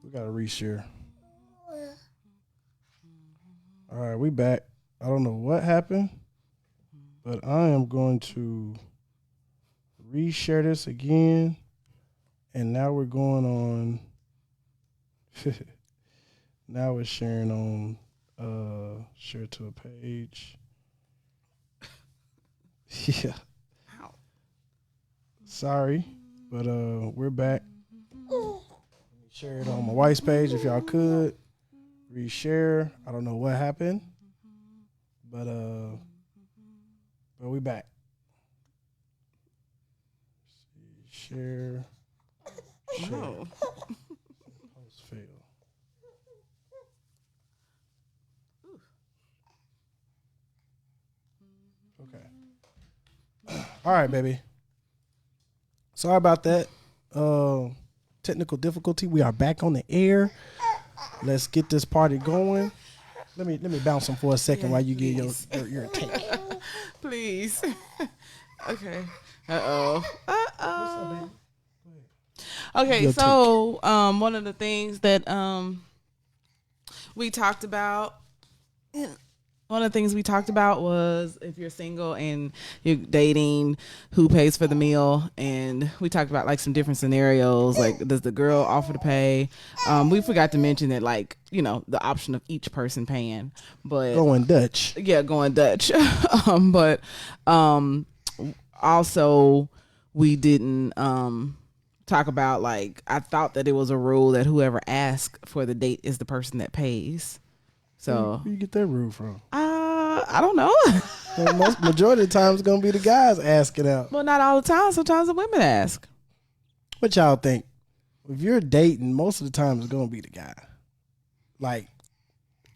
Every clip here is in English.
We gotta reshare. All right, we back. I don't know what happened, but I am going to reshare this again. And now we're going on. Now we're sharing on share to a page. Yeah. Ow. Sorry, but we're back. Share it on my wife's page if y'all could. Reshare. I don't know what happened. But we back. Share. No. Post fail. Okay. All right, baby. Sorry about that. Technical difficulty. We are back on the air. Let's get this party going. Let me bounce them for a second while you get your take. Please. Okay. Uh-oh. Okay, Your so one of the things that we talked about was if you're single and you're dating, who pays for the meal, and we talked about like some different scenarios, like does the girl offer to pay? We forgot to mention that, like, you know, the option of each person paying, but Going Dutch. Yeah, going Dutch. But also we didn't talk about, like, I thought that it was a rule that whoever asks for the date is the person that pays. So Where you get that rule from? I don't know. Well, majority of the time it's gonna be the guys asking out. Well, not all the time. Sometimes the women ask. What y'all think? If you're dating, most of the time it's gonna be the guy. Like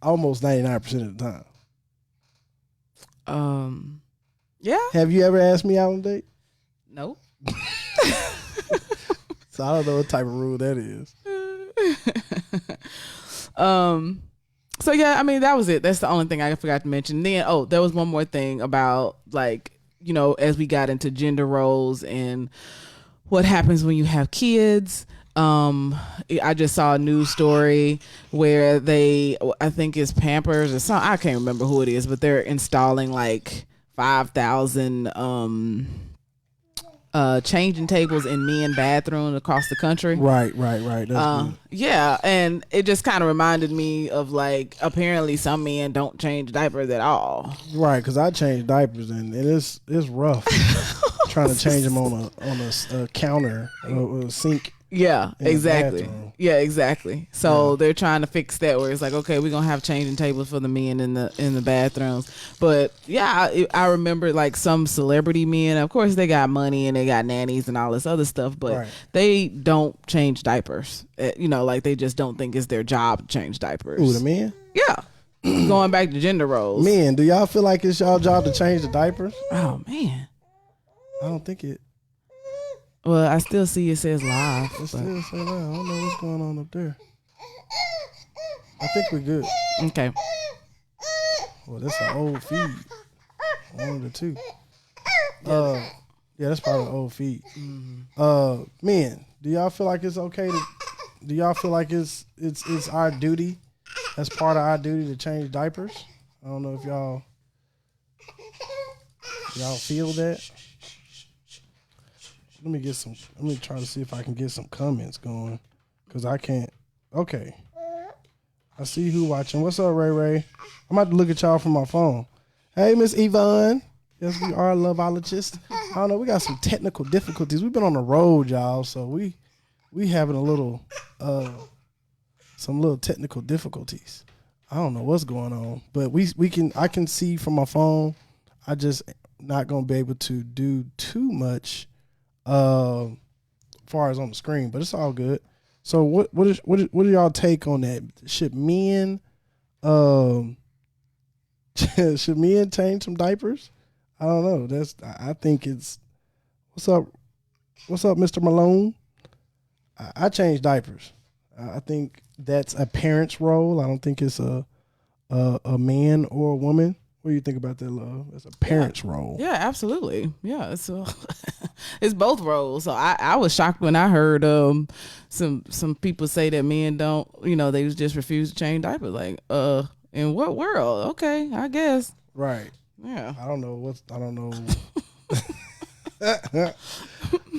almost 99% of the time. Yeah. Have you ever asked me out on a date? Nope. So I don't know what type of rule that is. So yeah, I mean, that was it. That's the only thing I forgot to mention. Then, there was one more thing about, like, you know, as we got into gender roles and what happens when you have kids. I just saw a news story where I think it's Pampers or something. I can't remember who it is, but they're installing like 5,000 changing tables in men bathrooms across the country. Right. That's good. Yeah, and it just kind of reminded me of, like, apparently some men don't change diapers at all. Right, because I changed diapers and it's rough trying to change them on a counter or a sink. Yeah, exactly. Yeah, exactly. So Yeah. they're trying to fix that, where it's like, okay, we're gonna have changing tables for the men in the bathrooms. But yeah, I remember, like, some celebrity men. Of course, they got money and they got nannies and all this other stuff, but Right. they don't change diapers. You know, like, they just don't think it's their job to change diapers. Ooh, the men? Yeah. Going back to gender roles. Men, do y'all feel like it's y'all job to change the diapers? Oh man. I don't think it. Well, I still see it says live. It still say that. I don't know what's going on up there. I think we're good. Okay. Well, that's an old feed. One of the two. Yeah, that's probably an old feed. Mm-hmm. Men, do y'all feel like it's okay to? Do y'all feel like it's our duty? That's part of our duty to change diapers. I don't know if y'all feel that. Let me try to see if I can get some comments going, because I can't. Okay. I see who watching. What's up, Ray Ray? I'm about to look at y'all from my phone. Hey, Miss Yvonne. Yes, we are loveologists. I don't know. We got some technical difficulties. We've been on the road, y'all, so we having a little some little technical difficulties. I don't know what's going on, but I can see from my phone. I just not gonna be able to do too much far as on the screen, but it's all good. So what do y'all take on that? Should men should men change some diapers? I don't know. I think it's what's up, Mr. Malone? I change diapers. I think that's a parent's role. I don't think it's a man or a woman. What do you think about that, Love? It's a parent's role. Yeah, absolutely. Yeah, it's It's both roles. So I was shocked when I heard some people say that men don't, they just refuse to change diapers. Like, in what world? Okay, I guess. Right. Yeah. I don't know. I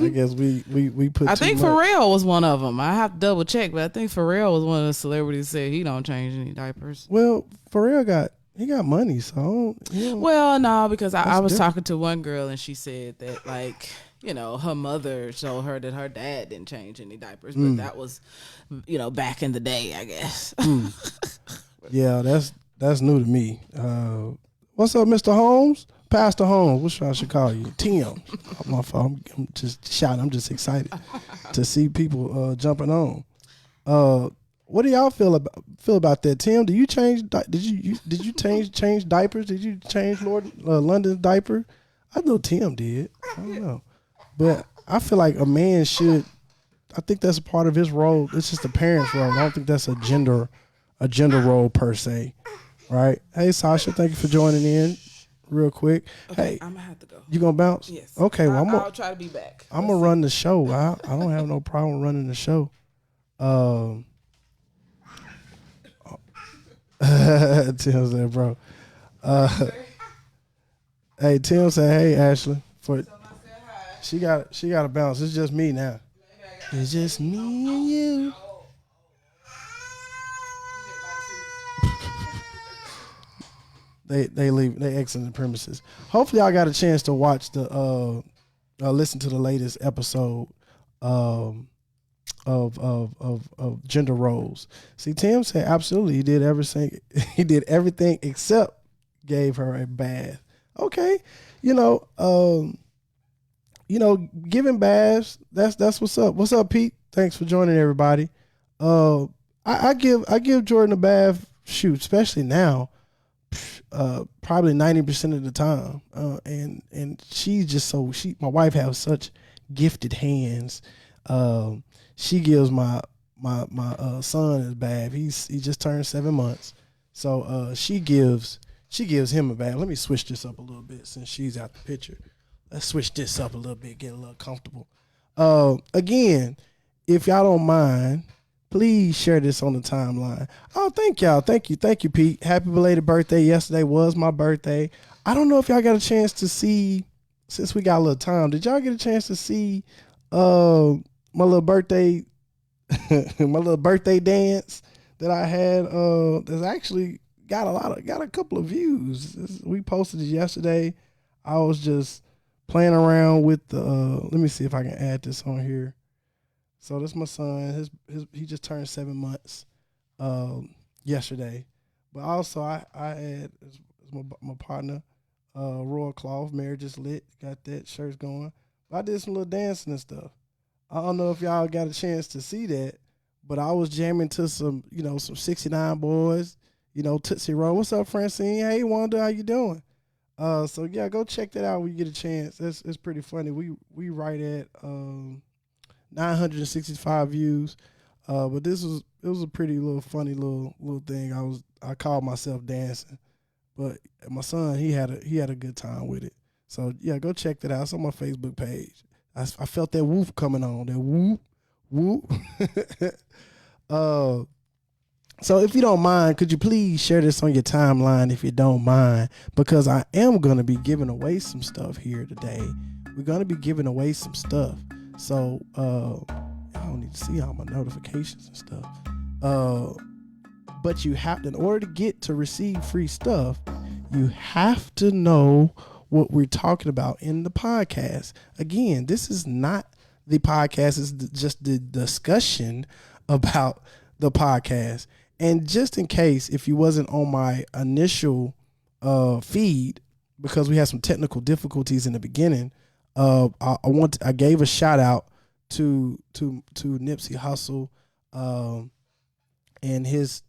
guess we put. I think Pharrell was one of them. I have to double check, but I think Pharrell was one of the celebrities that said he don't change any diapers. Well, Pharrell got money, so well, no, because I was talking to one girl and she said that like her mother showed her that her dad didn't change any diapers, but that was back in the day, I guess. Yeah, that's new to me. What's up, Mr. Holmes? Pastor Holmes, what I should call you? Tim. My fault. I'm just shouting. I'm just excited to see people jumping on. What do y'all feel about that, Tim? Do you change? Did you change diapers? Did you change Lord London's diaper? I know Tim did. I don't know, but I feel like a man should. I think that's a part of his role. It's just a parent's role. I don't think that's a gender role per se, right? Hey, Sasha, thank you for joining in. Real quick. Okay, hey, I'm gonna have to go. You gonna bounce? Yes. Okay. Well, I'll try to be back. I'm gonna run the show. I don't have no problem running the show. Tim said, "Bro." Hey, Tim said, "Hey, Ashley." She got to bounce. It's just me now. It's just me and you. They leave. They exit the premises. Hopefully, I got a chance to watch listen to the latest episode of gender roles. See, Tim said absolutely he did everything. He did everything except gave her a bath. Okay, giving baths. That's what's up. What's up, Pete? Thanks for joining, everybody. I give Jordan a bath. Shoot, especially now. Probably 90% of the time, and she's just my wife has such gifted hands. She gives my son his bath. He just turned 7 months, so she gives him a bath. Let me switch this up a little bit since she's out the picture. Let's switch this up a little bit, get a little comfortable. Again, if y'all don't mind, please share this on the timeline. Oh, thank y'all. Thank you, Pete. Happy belated birthday. Yesterday was my birthday. I don't know if y'all got a chance to see, since we got a little time, did y'all get a chance to see my little birthday dance that I had? That's actually got a couple of views. We posted it yesterday. I was just playing around with let me see if I can add this on here. So this is my son. He just turned 7 months yesterday. But also I had my partner, Royal Cloth, Marriage is Lit, got that shirts going. But I did some little dancing and stuff. I don't know if y'all got a chance to see that, but I was jamming to some 69 boys, Tootsie Roll. What's up, Francine? Hey, Wanda, how you doing? So yeah, go check that out when you get a chance. It's pretty funny. We right at 965 views, but it was a pretty little funny little thing. I called myself dancing, but my son he had a good time with it. So yeah, go check that out. It's on my Facebook page. I felt that whoop coming on, that whoop. So if you don't mind, could you please share this on your timeline if you don't mind, because I am gonna be giving away some stuff here today. We're gonna be giving away some stuff. So I don't need to see all my notifications and stuff. But you have to, in order to receive free stuff, you have to know what we're talking about in the podcast. Again, this is not the podcast, it's just the discussion about the podcast. And just in case, if you wasn't on my initial feed, because we had some technical difficulties in the beginning, I gave a shout out to Nipsey Hussle and his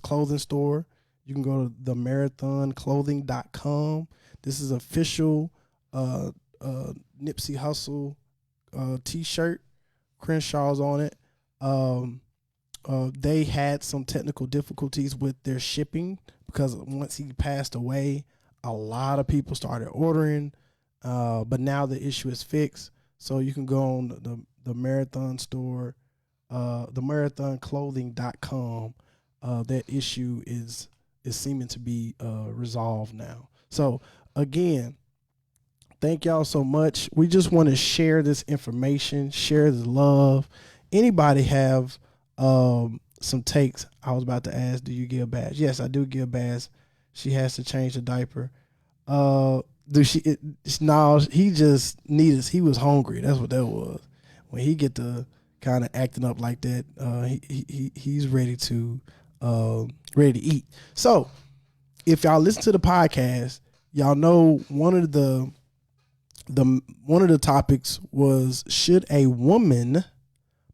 clothing store. You can go to theMarathonClothing.com. This is official Nipsey Hussle t-shirt. Crenshaw's on it. They had some technical difficulties with their shipping because once he passed away, a lot of people started ordering But now the issue is fixed. So you can go on the Marathon store, the marathonclothing.com. That issue is seeming to be resolved now. So again, thank y'all so much. We just want to share this information, share the love. Anybody have some takes? I was about to ask, do you give baths? Yes, I do give baths. She has to change the diaper. Do she? No, he just needed. He was hungry. That's what that was. When he get to kind of acting up like that, he's ready to eat. So if y'all listen to the podcast, y'all know one of the topics was, should a woman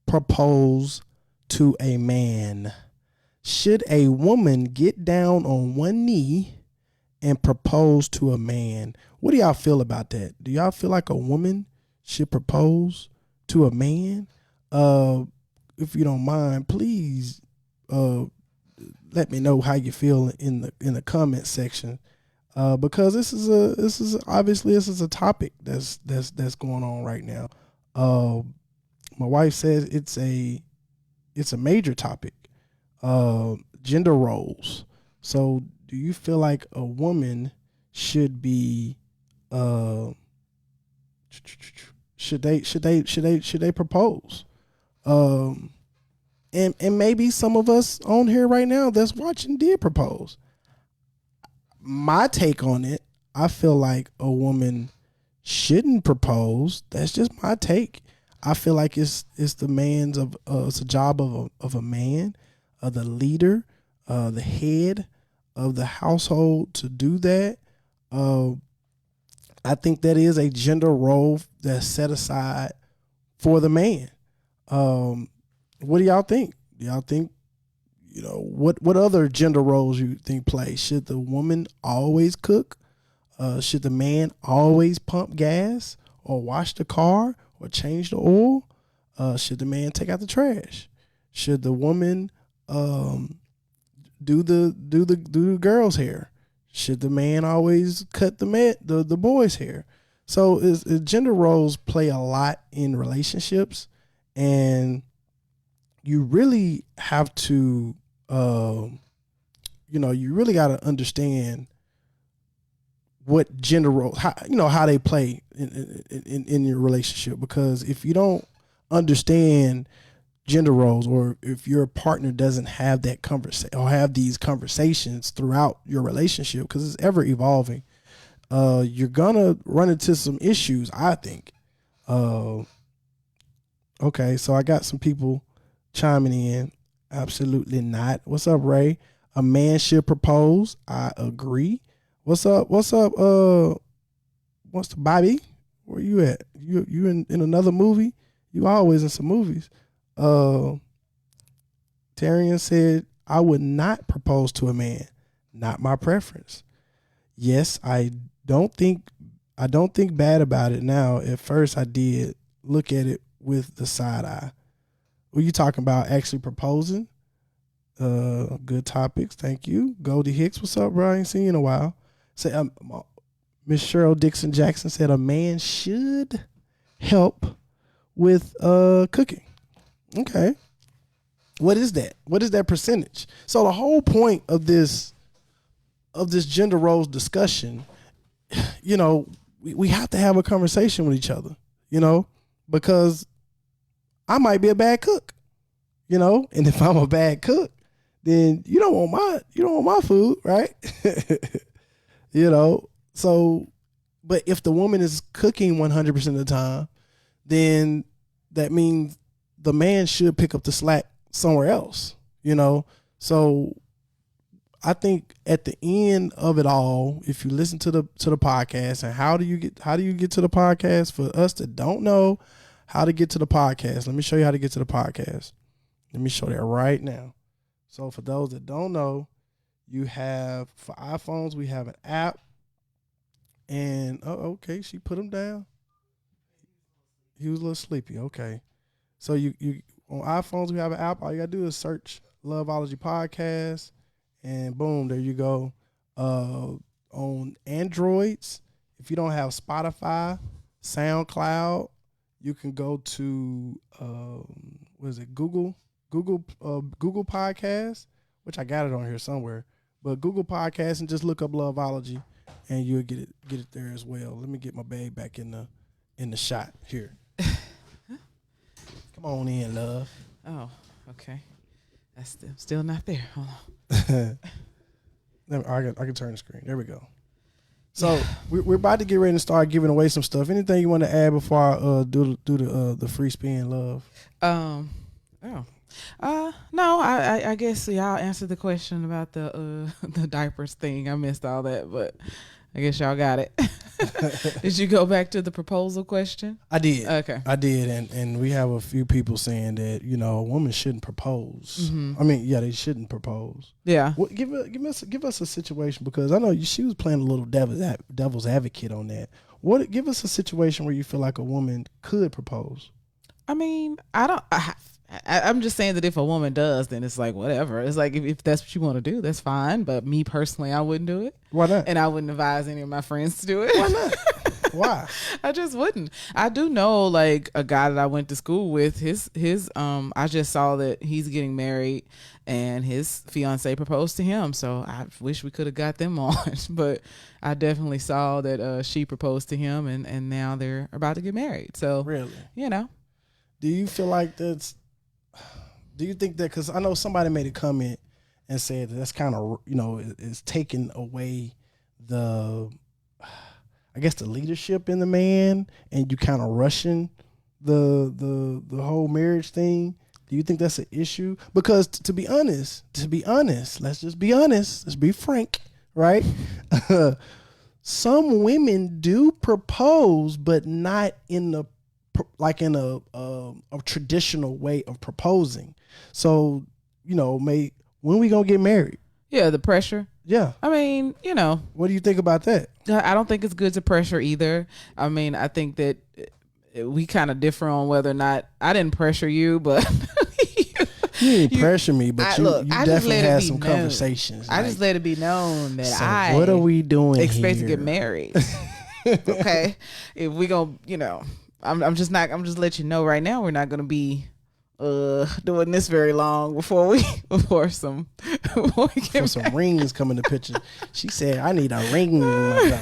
propose to a man? Should a woman get down on one knee and propose to a man? What do y'all feel about that? Do y'all feel like a woman should propose to a man? If you don't mind, please let me know how you feel in the comment section. Because this is obviously a topic that's going on right now. My wife says it's a major topic. Gender roles. So do you feel like a woman should be should they propose? And maybe some of us on here right now that's watching did propose. My take on it, I feel like a woman shouldn't propose. That's just my take. I feel like it's the man's it's a job of a man, the leader, the head of the household to do that. I think that is a gender role that's set aside for the man. What do y'all think? Do y'all think, what other gender roles you think play? Should the woman always cook? Should the man always pump gas or wash the car or change the oil? Should the man take out the trash? Should the woman do the girl's hair? Should the man always cut the boy's hair? So gender roles play a lot in relationships, and you really have to, you really got to understand what gender roles, how they play in your relationship. Because if you don't understand gender roles, or if your partner doesn't have that conversation or have these conversations throughout your relationship, because it's ever evolving, you're gonna run into some issues, I think. Okay, so I got some people chiming in. Absolutely not. What's up, Ray? A man should propose. I agree. What's up? What's up? What's the Bobby? Where you at? You in another movie? You always in some movies. Tyrion said, I would not propose to a man. Not my preference. Yes, I don't think bad about it now. At first I did look at it with the side eye. Were you talking about actually proposing? Good topics. Thank you. Goldie Hicks, what's up, bro? I ain't seen you in a while. Say, Miss Cheryl Dixon Jackson said a man should help with cooking. Okay. What is that? What is that percentage? So the whole point of this gender roles discussion, we have to have a conversation with each other, because I might be a bad cook, and if I'm a bad cook, then you don't want my food, right? So, but if the woman is cooking 100% of the time, then that means the man should pick up the slack somewhere else, So I think at the end of it all, if you listen to the podcast, and how do you get to the podcast? For us that don't know how to get to the podcast, let me show you how to get to the podcast. Let me show that right now. So for those that don't know, you have, for iPhones, we have an app. And, okay, she put him down. He was a little sleepy. Okay. So you on iPhones, we have an app. All you got to do is search Loveology Podcast, and boom, there you go. On Androids, If you don't have Spotify, SoundCloud, you can go to what is it? Google Podcasts, which I got it on here somewhere. But Google Podcasts and just look up Loveology, and you'll get it there as well. Let me get my babe back in the shot here. Come on in, love. Oh, okay. That's still not there. Hold on. I can turn the screen. There we go. So we're about to get ready to start giving away some stuff. Anything you want to add before I do the free spin, love? No, I guess y'all answered the question about the diapers thing. I missed all that, but I guess y'all got it. Did you go back to the proposal question? I did. Okay. I did, and we have a few people saying that, a woman shouldn't propose. Mm-hmm. I mean, yeah, they shouldn't propose. Yeah. Well, give us a situation, because I know she was playing a little devil's advocate on that. Give us a situation where you feel like a woman could propose. I mean, I'm just saying that if a woman does, then it's like whatever. It's like if that's what you want to do, that's fine. But me personally, I wouldn't do it. Why not? And I wouldn't advise any of my friends to do it. Why not? Why? I just wouldn't. I do know like a guy that I went to school with. His I just saw that he's getting married, and his fiance proposed to him. So I wish we could have got them on, but I definitely saw that she proposed to him, and now they're about to get married. So really, do you feel like that's? Do you think that, because I know somebody made a comment and said that's kind of, is taking away the leadership in the man, and you kind of rushing the whole marriage thing? Do you think that's an issue? Because to be honest, let's just be honest. Let's be frank, right? Some women do propose, but not in a traditional way of proposing. So, when we gonna get married? Yeah, the pressure. Yeah. I mean, What do you think about that? I don't think it's good to pressure either. I mean, I think that we kind of differ on whether or not I didn't pressure you, but you didn't pressure me, but you definitely had some known. Conversations. I just let it be known that so what are we doing? Expect here? To get married. Okay, if we gonna, I'm just let you know right now we're not gonna be doing this very long before some rings come in the picture. She said, "I need a ring." My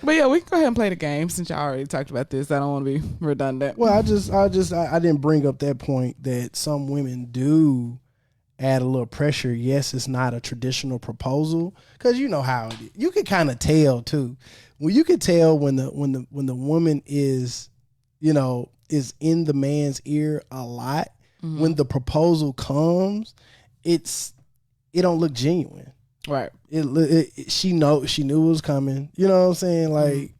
But yeah, we can go ahead and play the game since y'all already talked about this. I don't want to be redundant. Well, I didn't bring up that point that some women do add a little pressure. Yes, it's not a traditional proposal, because you know how it is. You can kind of tell too. Well, you can tell when the woman is, is in the man's ear a lot. Mm-hmm. When the proposal comes, it don't look genuine. Right. She knew it was coming. You know what I'm saying? Like,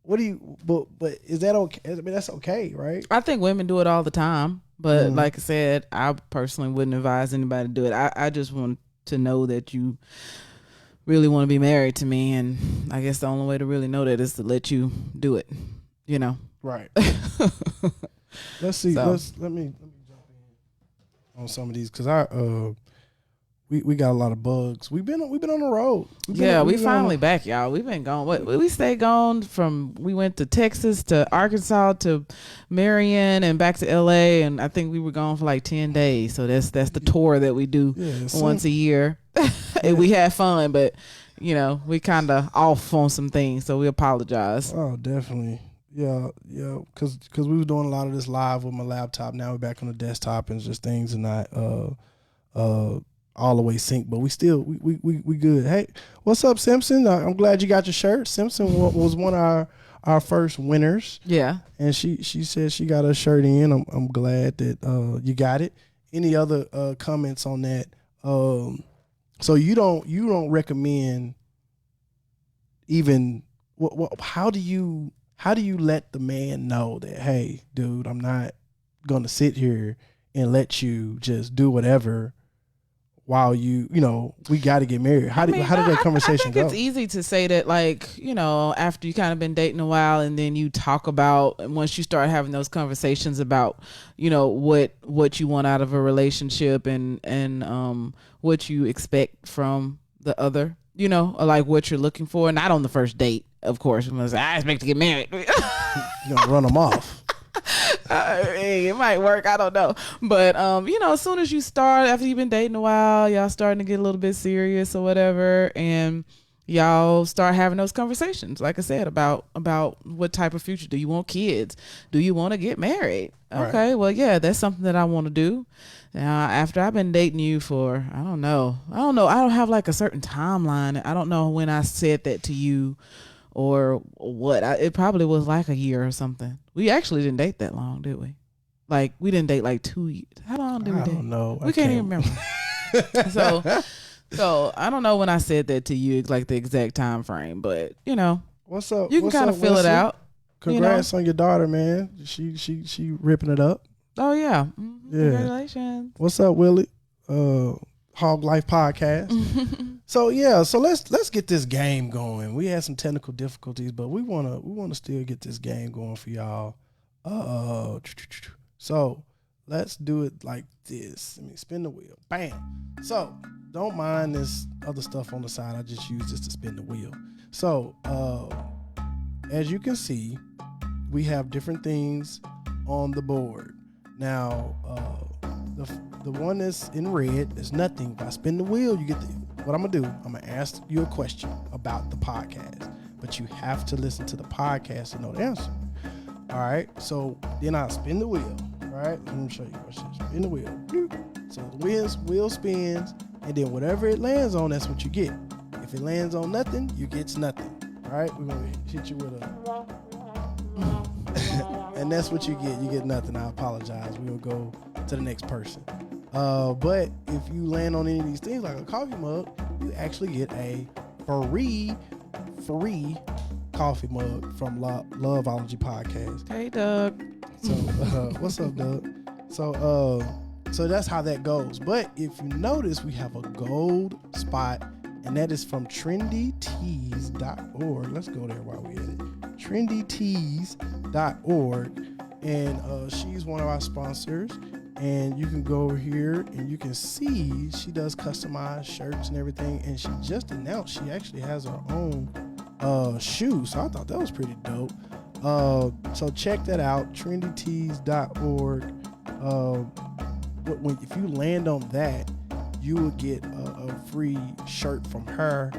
what do you? But is that okay? I mean, that's okay, right? I think women do it all the time. But like I said, I personally wouldn't advise anybody to do it. I just want to know that you really want to be married to me, and I guess the only way to really know that is to let you do it. Right. Let's see. So. Let me jump in on some of these, because we got a lot of bugs. We've been on the road. We finally back, y'all. We've been gone. We stayed gone we went to Texas to Arkansas to Marion and back to LA, and I think we were gone for like 10 days. So that's the tour that we do once a year. And we had fun, but we kind of off on some things, so we apologize. Oh, definitely. Yeah, because we were doing a lot of this live with my laptop. Now we're back on the desktop, and just things are not all the way synced, but we still we good. Hey, what's up, Simpson? I'm glad you got your shirt. Simpson was one of our first winners. Yeah, and she said she got her shirt in. I'm glad that you got it. Any other comments on that? So you don't recommend even how do you let the man know that, hey, dude, I'm not gonna sit here and let you just do whatever while we got to get married. How did that conversation go? I think it's easy to say that, like, after you kind of been dating a while, and then you talk about, once you start having those conversations about, what you want out of a relationship and what you expect from the other like what you're looking for. Not on the first date, of course. Unless I expect to get married. You're gonna run them off. Hey, it might work. I don't know. But, as soon as you start, after you've been dating a while, y'all starting to get a little bit serious or whatever. And y'all start having those conversations, like I said, about what type of future. Do you want kids? Do you want to get married? Okay, right. Well, yeah, that's something that I want to do. Now, after I've been dating you for, I don't know. I don't have like a certain timeline. I don't know when I said that to you or what. It probably was like a year or something. We actually didn't date that long, did we? Like, we didn't date like 2 years. How long did we date? I don't know. We can't even remember. So I don't know when I said that to you, like the exact time frame, but what's up? You can kind of feel it out. Congrats on your daughter, man. She ripping it up. Oh yeah. Mm-hmm. Yeah. Congratulations. What's up, Willie? Hog Life Podcast. So let's get this game going. We had some technical difficulties, but we wanna still get this game going for y'all. So let's do it like this. Let me spin the wheel. Bam. So don't mind this other stuff on the side. I just use this to spin the wheel. So as you can see, we have different things on the board. Now the one that's in red is nothing. If I spin the wheel, you get what I'm gonna do. I'm gonna ask you a question about the podcast, but you have to listen to the podcast to know the answer. All right. So then I spin the wheel. All right. Let me show you. Spin the wheel. So the wheel spins, and then whatever it lands on, that's what you get. If it lands on nothing, you get nothing. All right. We're gonna hit you with a. And that's what you get. You get nothing. I apologize. We'll go to the next person. But if you land on any of these things, like a coffee mug, you actually get a free coffee mug from Loveology Podcast. Hey, Doug. So, what's up, Doug? So that's how that goes. But if you notice, we have a gold spot, and that is from trendytees.org. Let's go there while we're at it. trendytees.org. And she's one of our sponsors. And you can go over here and you can see she does customized shirts and everything. And she just announced she actually has her own shoes. So I thought that was pretty dope. So check that out, trendytees.org. If you land on that, you will get a free shirt from her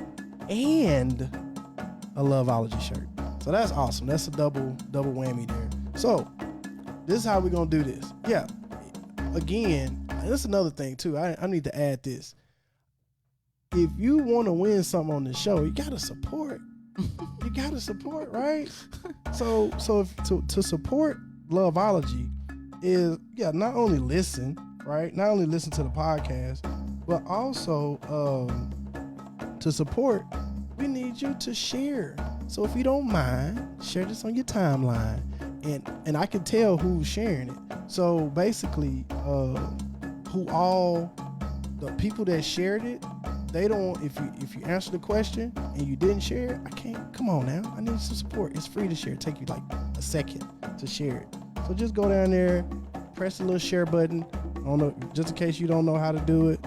and a Loveology shirt. So that's awesome. That's a double whammy there. So this is how we're gonna do this. Yeah. Again, and that's another thing too. I need to add this. If you want to win something on the show, you gotta support. You gotta support, right? So to support Loveology is not only listen, right? Not only listen to the podcast, but also to support, we need you to share. So if you don't mind, share this on your timeline, and I can tell who's sharing it. So basically, who all the people that shared it, they don't. If you answer the question and you didn't share it, I can't. Come on now, I need some support. It's free to share. It take you like a second to share it. So just go down there, press the little share button. Just in case you don't know how to do it,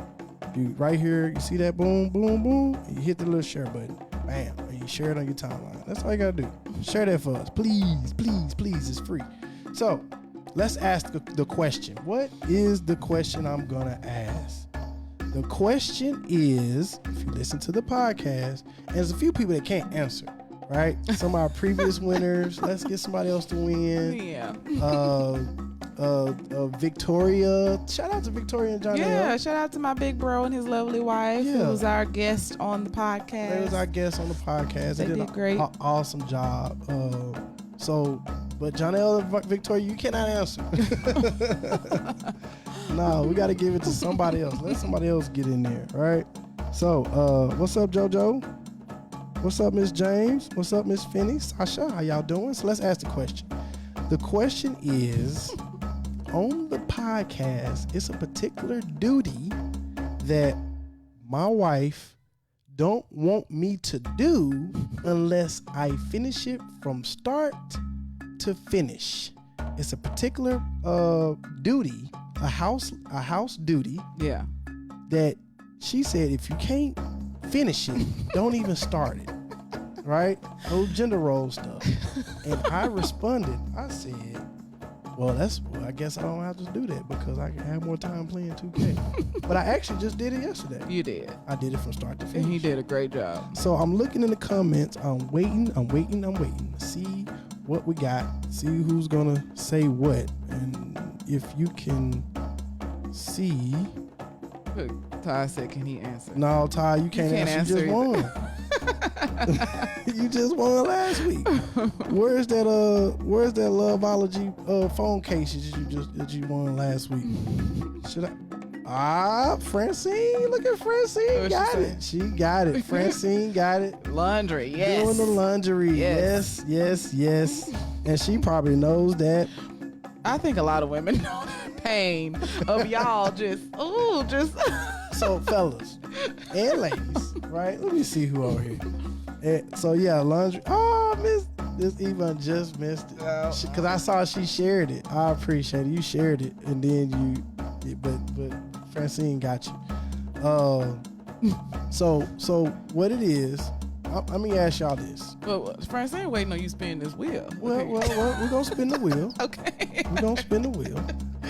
you right here. You see that boom, boom, boom. And you hit the little share button, bam, and you share it on your timeline. That's all you gotta do. Share that for us, please, please, please. It's free. So let's ask the question. What is the question I'm gonna ask? The question is, if you listen to the podcast, and there's a few people that can't answer, right? Some of our previous winners. Let's get somebody else to win. Yeah. Victoria. Shout out to Victoria and Johnny. Yeah, shout out to my big bro and his lovely wife, who was our guest on the podcast. They was our guest on the podcast. They did great. An awesome job. But Johnny and Victoria, you cannot answer. No, we got to give it to somebody else. Let somebody else get in there, right? So, what's up, JoJo? What's up, Miss James? What's up, Miss Finney? Sasha, how y'all doing? So let's ask the question. The question is, on the podcast, it's a particular duty that my wife don't want me to do unless I finish it from start to finish. It's a particular duty, a house duty. Yeah. That she said, if you can't finish it. Don't even start it. Right? No gender role stuff. And I responded. I said, well, I guess I don't have to do that because I can have more time playing 2K. But I actually just did it yesterday. You did. I did it from start to finish. And he did a great job. So I'm looking in the comments. I'm waiting to see what we got, see who's going to say what. And if you can see. Ty said, can he answer? No, Ty, you can't answer. You just won. You just won last week. Where's that Loveology phone case that you won last week? Should I? Francine, look at Francine. What got it. She got it. Francine got it. Laundry, yes. Doing the laundry. Yes. And she probably knows that. I think a lot of women know the pain of y'all just. So fellas and ladies, right? Let me see who over here. And so yeah, laundry. Oh, Miss Yvonne just missed it because I saw she shared it. I appreciate it. You shared it, and then but Francine got you. So what it is? Let me ask y'all this. Well, Francine waiting on you spinning this wheel. Well, we're gonna spin the wheel. Okay. We're gonna spin the wheel.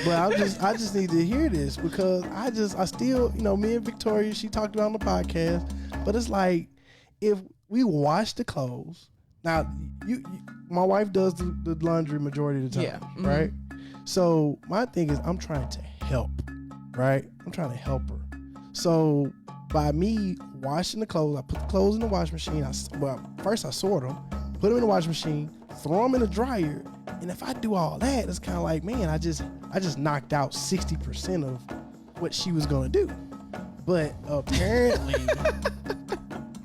But I just need to hear this because I still, me and Victoria, she talked about on the podcast, but it's like if we wash the clothes. Now, my wife does the laundry majority of the time, yeah. Mm-hmm. right? So my thing is I'm trying to help, right? I'm trying to help her. So by me washing the clothes, I put the clothes in the washing machine. First I sort them, put them in the washing machine, throw them in the dryer. And if I do all that, it's kind of like, man, I just knocked out 60% of what she was gonna do. But apparently,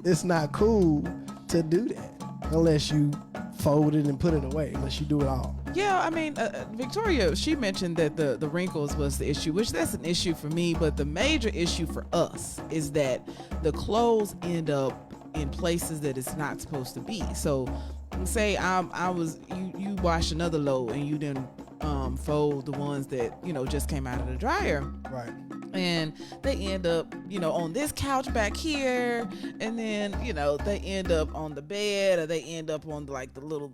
it's not cool to do that unless you fold it and put it away. Unless you do it all. Yeah, I mean, Victoria, she mentioned that the wrinkles was the issue, which that's an issue for me. But the major issue for us is that the clothes end up in places that it's not supposed to be. So say you wash another load and you didn't fold the ones that just came out of the dryer, right? And they end up on this couch back here, and then they end up on the bed, or they end up on the little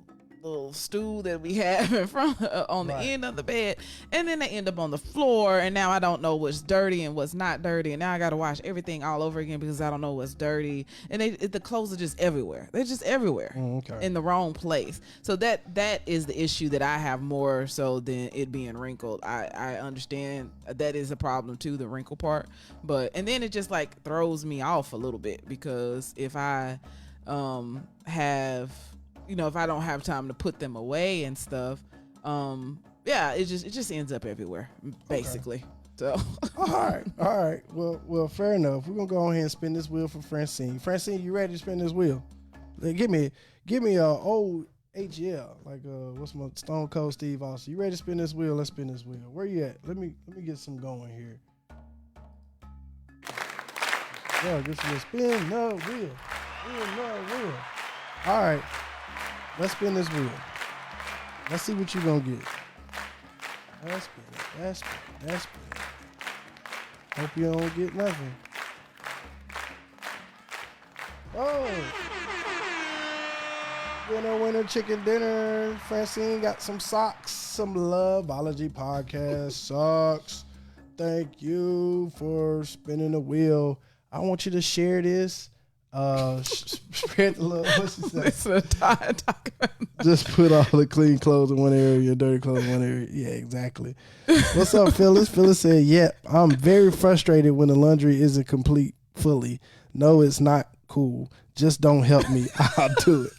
stool that we have in front on the end of the bed, and then they end up on the floor, and now I don't know what's dirty and what's not dirty, and now I gotta wash everything all over again because I don't know what's dirty, and the clothes are just everywhere. They're just everywhere. In the wrong place. So that is the issue that I have more so than it being wrinkled. I understand that is a problem too, the wrinkle part, and then it just throws me off a little bit because if I have if I don't have time to put them away and stuff, it just ends up everywhere, basically. Okay. So all right. Well, fair enough. We're gonna go ahead and spin this wheel for Francine. Francine, you ready to spin this wheel? Give me a old HL, what's my Stone Cold Steve Austin. You ready to spin this wheel? Let's spin this wheel. Where you at? Let me get some going here. Yeah, get some spin the wheel. Spin the wheel. All right. Let's spin this wheel. Let's see what you're going to get. Let's spin it. Hope you don't get nothing. Oh. Winner, chicken dinner. Francine got some socks, some Loveology podcast socks. Thank you for spinning the wheel. I want you to share this. Spread the love. What's she say? Just put all the clean clothes in one area, dirty clothes in one area. Yeah, exactly. What's up, Phyllis? Phyllis said, yep, I'm very frustrated when the laundry isn't complete fully. No, it's not cool. Just don't help me. I'll do it.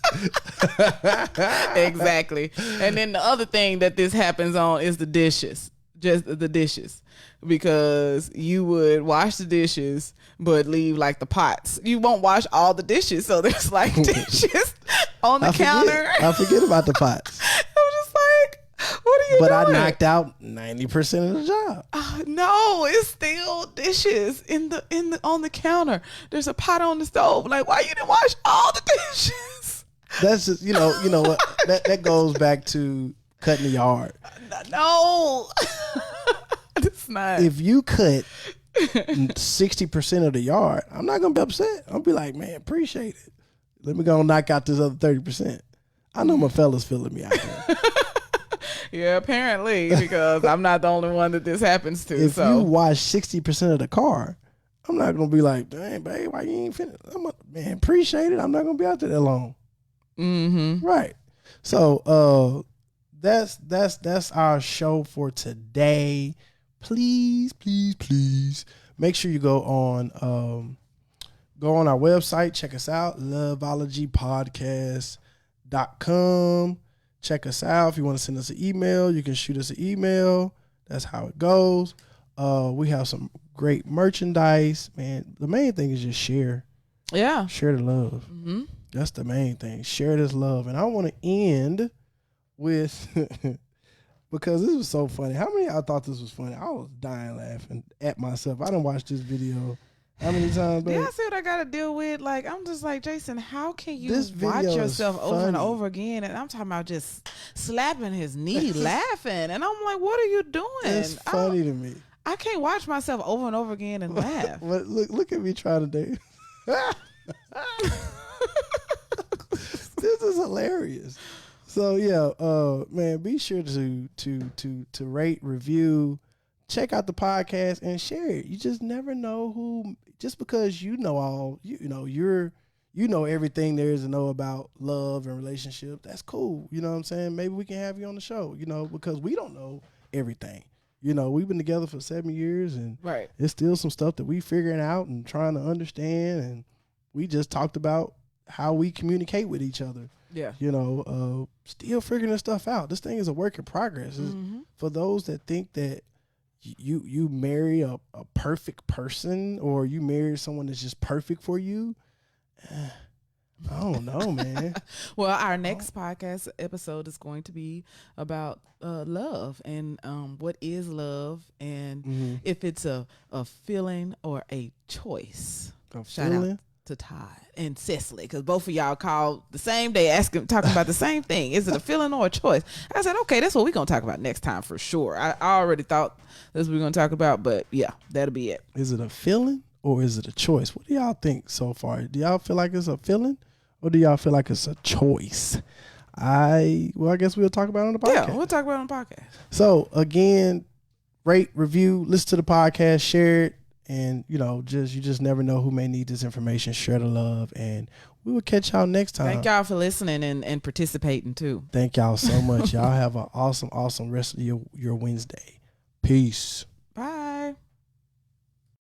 Exactly. And then the other thing that this happens on is the dishes. Just the dishes, because you would wash the dishes but leave the pots. You won't wash all the dishes, so there's dishes on the counter. I forget about the pots. I'm just what are you doing? But I knocked out 90% of the job. No, it's still dishes on the counter. There's a pot on the stove. Why you didn't wash all the dishes? That's just you know what that goes back to cutting the yard. No, it's not. If you cut 60% of the yard, I'm not gonna be upset. I'll be like, man, appreciate it. Let me go and knock out this other 30%. I know my fellas feeling me out there. Yeah, apparently, because I'm not the only one that this happens to. If you wash 60% of the car, I'm not gonna be like, dang, babe, why you ain't finished? Man, appreciate it. I'm not gonna be out there that long. Mm-hmm. Right. So that's our show for today. Please make sure you go on our website, check us out, loveologypodcast.com. Check us out. If you want to send us an email, you can shoot us an email. That's how it goes. We have some great merchandise, man. The main thing is just share. Yeah. Share the love. Mm-hmm. That's the main thing. Share this love. And I want to end with, because this was so funny. How many of y'all thought this was funny? I was dying laughing at myself. I didn't watch this video how many times, babe? Yeah, I see what I got to deal with. Like, I'm just like, Jason, how can you watch video yourself is over and funny. over again? And I'm talking about just slapping his knee, laughing. And I'm like, what are you doing? It's funny to me. I can't watch myself over and over again and laugh. But look at me trying to do. This is hilarious. So yeah, man, be sure to rate, review, check out the podcast and share it. You just never know who. Just because you know everything there is to know about love and relationship. That's cool. You know what I'm saying? Maybe we can have you on the show. Because we don't know everything. We've been together for 7 years, and Right. It's still some stuff that we figuring out and trying to understand. And we just talked about how we communicate with each other. Yeah. Still figuring this stuff out. This thing is a work in progress. Mm-hmm. For those that think that you marry a perfect person, or you marry someone that's just perfect for you, I don't know, man. Well, our next podcast episode is going to be about love and what is love, and if it's a feeling or a choice. Shout out to Todd and Cecily, because both of y'all called the same day talking about the same thing. Is it a feeling or a choice? I said, okay, that's what we're going to talk about next time for sure. I already thought that's what we're going to talk about, but yeah, that'll be it. Is it a feeling or is it a choice? What do y'all think so far? Do y'all feel like it's a feeling, or do y'all feel like it's a choice? I guess we'll talk about it on the podcast. Yeah, we'll talk about it on the podcast. So again, rate, review, listen to the podcast, share it. And, you just never know who may need this information. Share the love, and we will catch y'all next time. Thank y'all for listening and participating too. Thank y'all so much. Y'all have an awesome rest of your Wednesday. Peace.